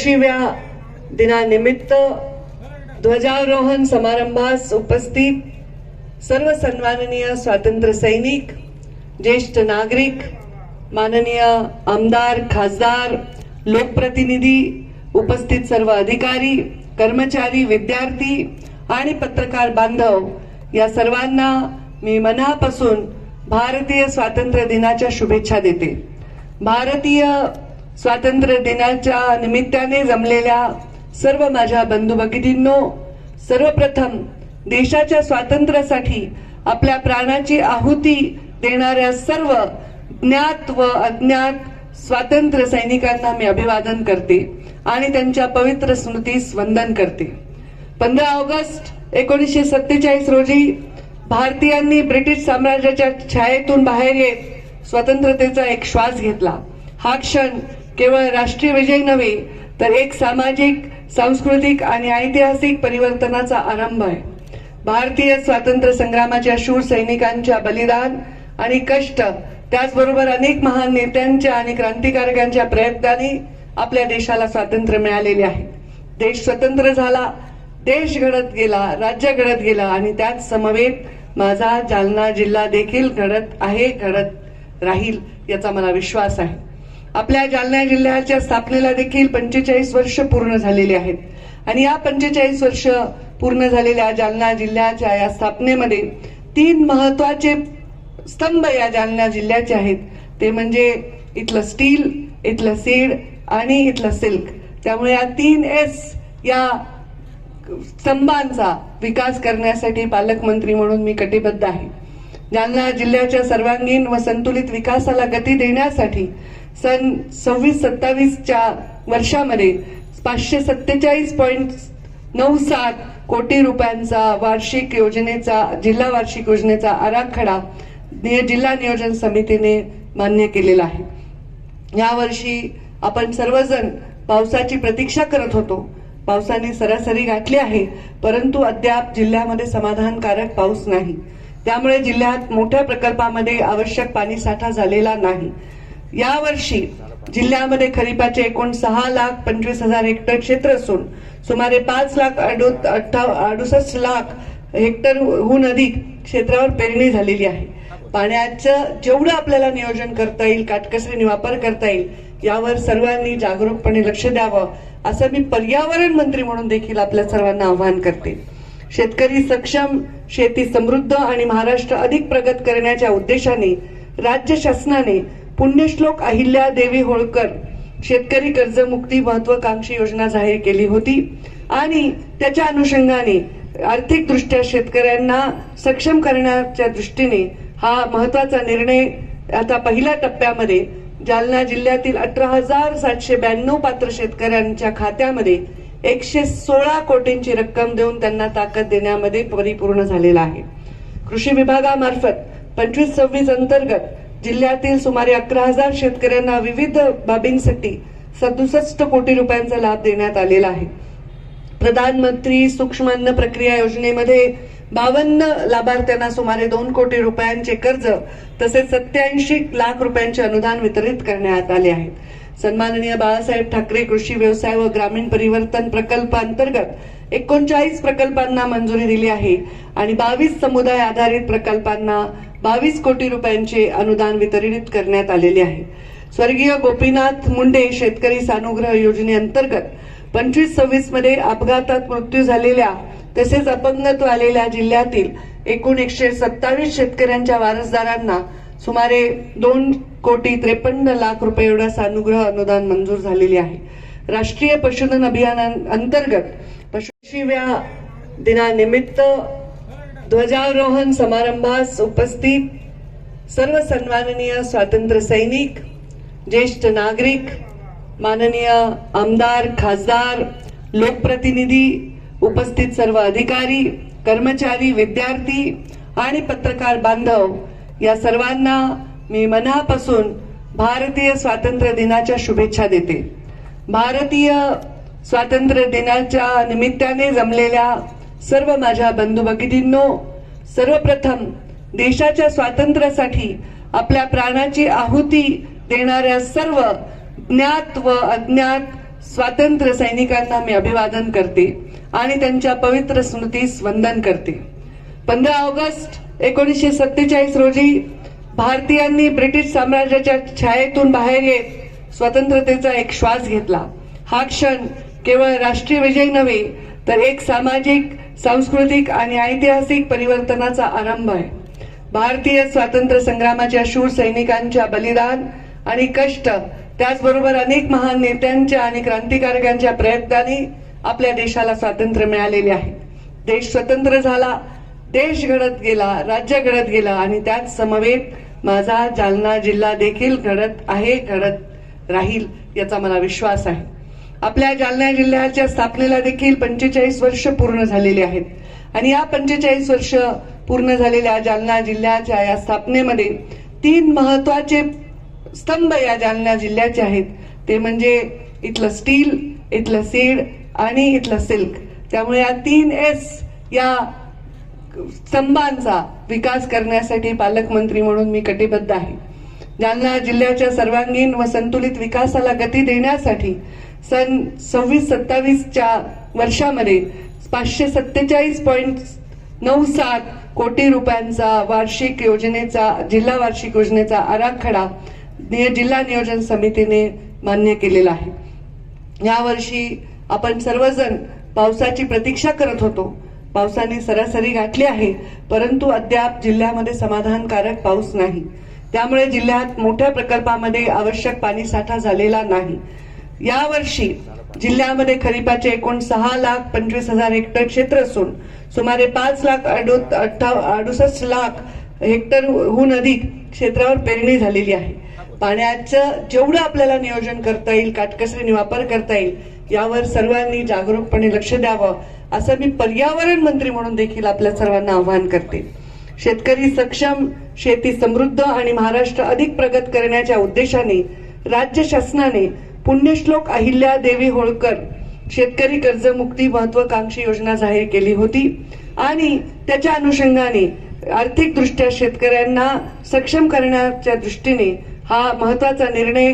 कृषीव्या दिनानिमित्त ध्वजारोहण समारंभास उपस्थित सर्व सन्माननीय स्वातंत्र्य सैनिक, ज्येष्ठ नागरिक, माननीय आमदार, खासदार, लोकप्रतिनिधी, उपस्थित सर्व अधिकारी, कर्मचारी, विद्यार्थी आणि पत्रकार बांधव या सर्वांना मी मनापासून भारतीय स्वातंत्र्य दिनाच्या शुभेच्छा देते। भारतीय स्वातंत्र्य दिनाच्या निमित्ताने जमलेल्या सर्व माझ्या बंधू भगिनींनो, सर्वप्रथम देशाच्या स्वातंत्र्यासाठी आपल्या प्राणाची आहुती देणाऱ्या सर्व ज्ञात व अज्ञात स्वातंत्र्य सैनिकांना मी अभिवादन करते आणि त्यांच्या पवित्र स्मृतीस वंदन करते। 15 ऑगस्ट 1947 रोजी भारतीयांनी ब्रिटिश साम्राज्याच्या छायेतून बाहेर येत स्वतंत्रतेचा एक श्वास घेतला। हा क्षण केवळ राष्ट्रीय विजय नव्हे तर एक सामाजिक, सांस्कृतिक आणि ऐतिहासिक परिवर्तनाचा आरंभ आहे। भारतीय स्वातंत्र्य संग्रामाच्या शूर सैनिकांच्या बलिदान आणि कष्ट, त्याचबरोबर अनेक महान नेत्यांच्या आणि क्रांतिकारकांच्या प्रयत्नांनी आपल्या देशाला स्वातंत्र्य मिळालेले आहे। देश स्वतंत्र झाला, देश घडत गेला, राज्य घडत गेला आणि त्याच समवेत माझा जालना जिल्हा देखील घडत आहे, घडत राहील याचा मला विश्वास आहे। आपल्या जालना जिल्ह्याच्या स्थापनेला देखील 45 वर्ष पूर्ण झालेली आहेत आणि या 45 वर्ष पूर्ण झालेल्या जालना जिल्ह्याच्या या स्थापनेमध्ये 3 महत्वाचे स्तंभ या जालना जिल्ह्याचे आहेत। ते म्हणजे इथलं स्टील, इथलं सीड आणि इथलं सिल्क। त्यामुळे या 3S या स्तंभांचा विकास करण्यासाठी पालकमंत्री म्हणून मी कटिबद्ध आहे। जालना जिल्ह्याच्या सर्वांगीण व संतुलित विकासाला गती देण्यासाठी सन 26-27च्या वर्षामध्ये 547.97 कोटी रुपयांचा वार्षिक योजनेचा जिल्हा वार्षिक योजनेचा आराखडा जिल्हा नियोजन समितीने मान्य केलेला आहे। यावर्षी आपण सर्वजण पावसाची प्रतीक्षा करत होतो। पावसाने सरासरी गाठली आहे, परंतु अद्याप जिल्ह्यामध्ये समाधानकारक पाऊस नाही। त्यामुळे जिल्ह्यात मोठ्या प्रकल्पामध्ये आवश्यक पाणी साठा झालेला नाही। यावर्षी जिल्ह्यामध्ये खरीपाचे एकूण 6,25,000 हेक्टर क्षेत्र असून सुमारे 5,68,00,000 हेक्टरहून अधिक क्षेत्रावर पेरणी झालेली आहे। पाण्याचं जेवढं आपल्याला नियोजन करता येईल, काटकसरीने वापर करता येईल, यावर सर्वांनी जागरूकपणे लक्ष द्यावं असं मी पर्यावरण मंत्री म्हणून देखील आपल्या सर्वांना आवाहन करते। शेतकरी सक्षम, शेती समृद्ध आणि महाराष्ट्र अधिक प्रगत करण्याच्या उद्देशाने राज्य शासनाने पुण्यश्लोक अहिल्यादेवी होळकर शेतकरी कर्जमुक्ती महत्वाकांक्षी योजना जाहीर केली होती आणि त्याच्या अनुषंगाने आर्थिकदृष्ट्या शेतकऱ्यांना सक्षम करण्याच्या दृष्टीने हा महत्वाचा निर्णय आता पहिल्या टप्प्यामध्ये जालना जिल्ह्यातील 18,792 पात्र शेतकऱ्यांच्या खात्यामध्ये 116 कोटींची रक्कम देऊन त्यांना ताकद देण्यामध्ये परिपूर्ण झालेला आहे। कृषी विभागामार्फत 25-26 अंतर्गत जिल्ह्यातील सुमारे 11,000 शेतकऱ्यांना विविध बाबींसाठी 67 कोटी रुपयांचा लाभ देण्यात आलेला आहे। प्रधानमंत्री सूक्ष्म अन्न प्रक्रिया योजनेमध्ये 52 लाभार्थ्यांना सुमारे 2 कोटी रुपयांचे कर्ज तसेच 87 लाख रुपयांचे अनुदान वितरित करण्यात आले आहे। सन्माननीय बाळासाहेब ठाकरे कृषी व्यवसाय व ग्रामीण परिवर्तन प्रकल्प अंतर्गत 39 प्रकल्पांना मंजुरी दिली आहे आणि 22 समुदाय आधारित प्रकल्पांना 22 कोटी रुपयांचे अनुदान वितरित करण्यात आलेले आहे। स्वर्गीय गोपीनाथ मुंडे शेतकरी सानुग्रह योजनेअंतर्गत 25-26 मध्ये अपघातात मृत्यू झालेल्या तसेच अपंगत्व आलेल्या जिल्ह्यातील एकूण 127 शेतकऱ्यांच्या वारसदारांना सुमारे 2,53,00,000 रुपये एवढा सानुग्रह अनुदान मंजूर झालेले आहे। राष्ट्रीय पशुधन अभियानाअंतर्गत कृषीव्या दिनानिमित्त ध्वजारोहण समारंभास उपस्थित सर्व सन्माननीय स्वातंत्र्य सैनिक, ज्येष्ठ नागरिक, माननीय आमदार, खासदार, लोकप्रतिनिधी, उपस्थित सर्व अधिकारी, कर्मचारी, विद्यार्थी आणि पत्रकार बांधव या सर्वांना मी मनापासून भारतीय स्वातंत्र्य दिनाच्या शुभेच्छा देते। भारतीय स्वातंत्र्य दिनाच्या निमित्ताने जमलेल्या सर्व माझ्या बंधू भगिनींनो, सर्वप्रथम देशाच्या स्वातंत्र्यासाठी आपल्या प्राणाची आहुती देणाऱ्या सर्व ज्ञात व अज्ञात स्वातंत्र्य सैनिकांना मी अभिवादन करते आणि त्यांच्या पवित्र स्मृतीस वंदन करते. 15 ऑगस्ट 1947 रोजी भारतीयांनी ब्रिटिश साम्राज्याच्या छायेतून बाहेर येत स्वतंत्रतेचा एक श्वास घेतला. हा क्षण केवळ राष्ट्रीय विजय नव्हे तर एक सामाजिक, सांस्कृतिक आणि ऐतिहासिक परिवर्तनाचा आरंभ आहे. भारतीय स्वातंत्र्य संग्रामाच्या शूर सैनिकांच्या बलिदान आणि कष्ट, त्याचबरोबर अनेक महान नेत्यांच्या आणि क्रांतिकारकांच्या प्रयत्नांनी आपल्या देशाला स्वातंत्र्य मिळालेले आहे. देश स्वतंत्र झाला, देश घडत गेला, राज्य घडत गेला आणि त्याच समवेत माझा जालना जिल्हा देखील घडत आहे, घडत राहील याचा मला विश्वास आहे. आपल्या जालना जिल्ह्याच्या स्थापनेला देखील 45 वर्ष पूर्ण झालेली आहेत आणि या 45 वर्ष पूर्ण झालेल्या जालना जिल्ह्याच्या या स्थापनेमध्ये 3 महत्वाचे स्तंभ या जालना जिल्ह्याचे आहेत. ते म्हणजे इथलं स्टील, इथलं सीड आणि इथलं सिल्क. त्यामुळे या 3S या स्तंभांचा विकास करण्यासाठी पालकमंत्री म्हणून मी कटिबद्ध आहे. जालना जिल्ह्याच्या सर्वांगीण व संतुलित विकासाला गती देण्यासाठी सन 26-27च्या वर्षामध्ये 547.97 कोटी रुपयांचा वार्षिक योजनेचा, जिल्हा वार्षिक योजनेचा आराखडा जिल्हा नियोजन समितीने मान्य केलेला आहे. यावर्षी आपण सर्वजण पावसाची प्रतीक्षा करत होतो. पावसाने सरासरी गाठली आहे, परंतु अद्याप जिल्ह्यामध्ये समाधानकारक पाऊस नाही. त्यामुळे जिल्ह्यात मोठ्या प्रकल्पामध्ये आवश्यक पाणीसाठा झालेला नाही. यावर्षी जिल्ह्यामध्ये खरीपाचे एकूण 6,25,000 हेक्टर क्षेत्र असून सुमारे 5,68,00,000 हेक्टरहून अधिक क्षेत्रावर पेरणी झालेली आहे. पाण्याचं जेवढं आपल्याला नियोजन करता येईल, काटकसरीने वापर करता येईल, यावर सर्वांनी जागरूकपणे लक्ष द्यावं असं मी पर्यावरण मंत्री म्हणून देखील आपल्या सर्वांना आवाहन करते. शेतकरी सक्षम, शेती समृद्ध आणि महाराष्ट्र अधिक प्रगत करण्याच्या उद्देशाने राज्य शासनाने पुण्यश्लोक अहिल्या देवी होळकर शेतकरी कर्जमुक्ती महत्वाकांक्षी योजना जाहीर केली होती आणि त्याच्या अनुषंगाने आर्थिक दृष्ट्या शेतकऱ्यांना सक्षम करण्याच्या दृष्टीने हा महत्वाचा निर्णय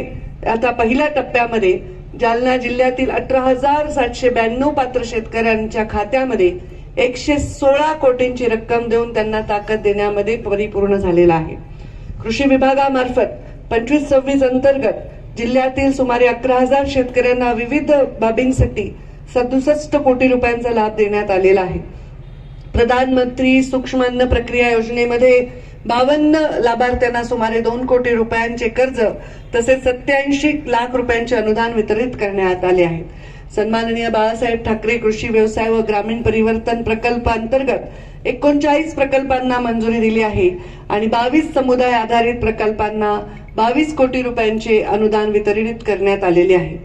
आता पहिल्या टप्प्यामध्ये जालना जिल्ह्यातील 18,792 पात्र शेतकऱ्यांच्या खात्यामध्ये 116 कोटींची रक्कम देऊन त्यांना ताकद देण्यामध्ये परिपूर्ण झालेला आहे. कृषी विभागामार्फत 25-26 अंतर्गत जिल्ह्यातील सुमारे 11,000 शेतकऱ्यांना विविध बाबींसाठी 67 कोटी रुपयांचा लाभ देण्यात आलेला आहे. प्रधानमंत्री सूक्ष्म अन्न प्रक्रिया योजनेमध्ये 52 लाभार्थ्यांना सुमारे 2 कोटी रुपयांचे कर्ज तसेच 87 लाख रुपयांचे अनुदान वितरित करण्यात आले आहे. सन्माननीय बाळासाहेब ठाकरे कृषी व्यवसाय व ग्रामीण परिवर्तन प्रकल्प अंतर्गत 39 प्रकल्पांना मंजुरी दिली आहे आणि 22 समुदाय आधारित प्रकल्पांना 22 कोटी रुपयांचे अनुदान वितरित करण्यात आलेले आहे.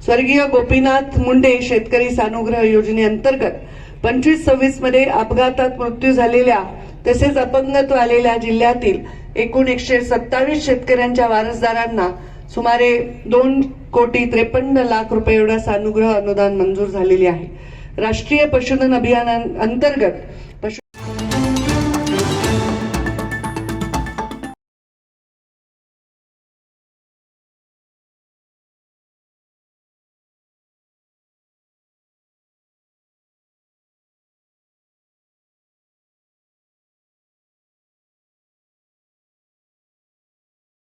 स्वर्गीय गोपीनाथ मुंडे शेतकरी सानुग्रह योजनेअंतर्गत 25-26 मध्ये अपघातात मृत्यू झालेल्या तसेच अपंगत्व आलेल्या जिल्ह्यातील एकूण 127 शेतकऱ्यांच्या वारसदारांना सुमारे 2,53,00,000 रुपये एवढा सानुग्रह अनुदान मंजूर झालेले आहे. राष्ट्रीय पशुधन अभियानाअंतर्गत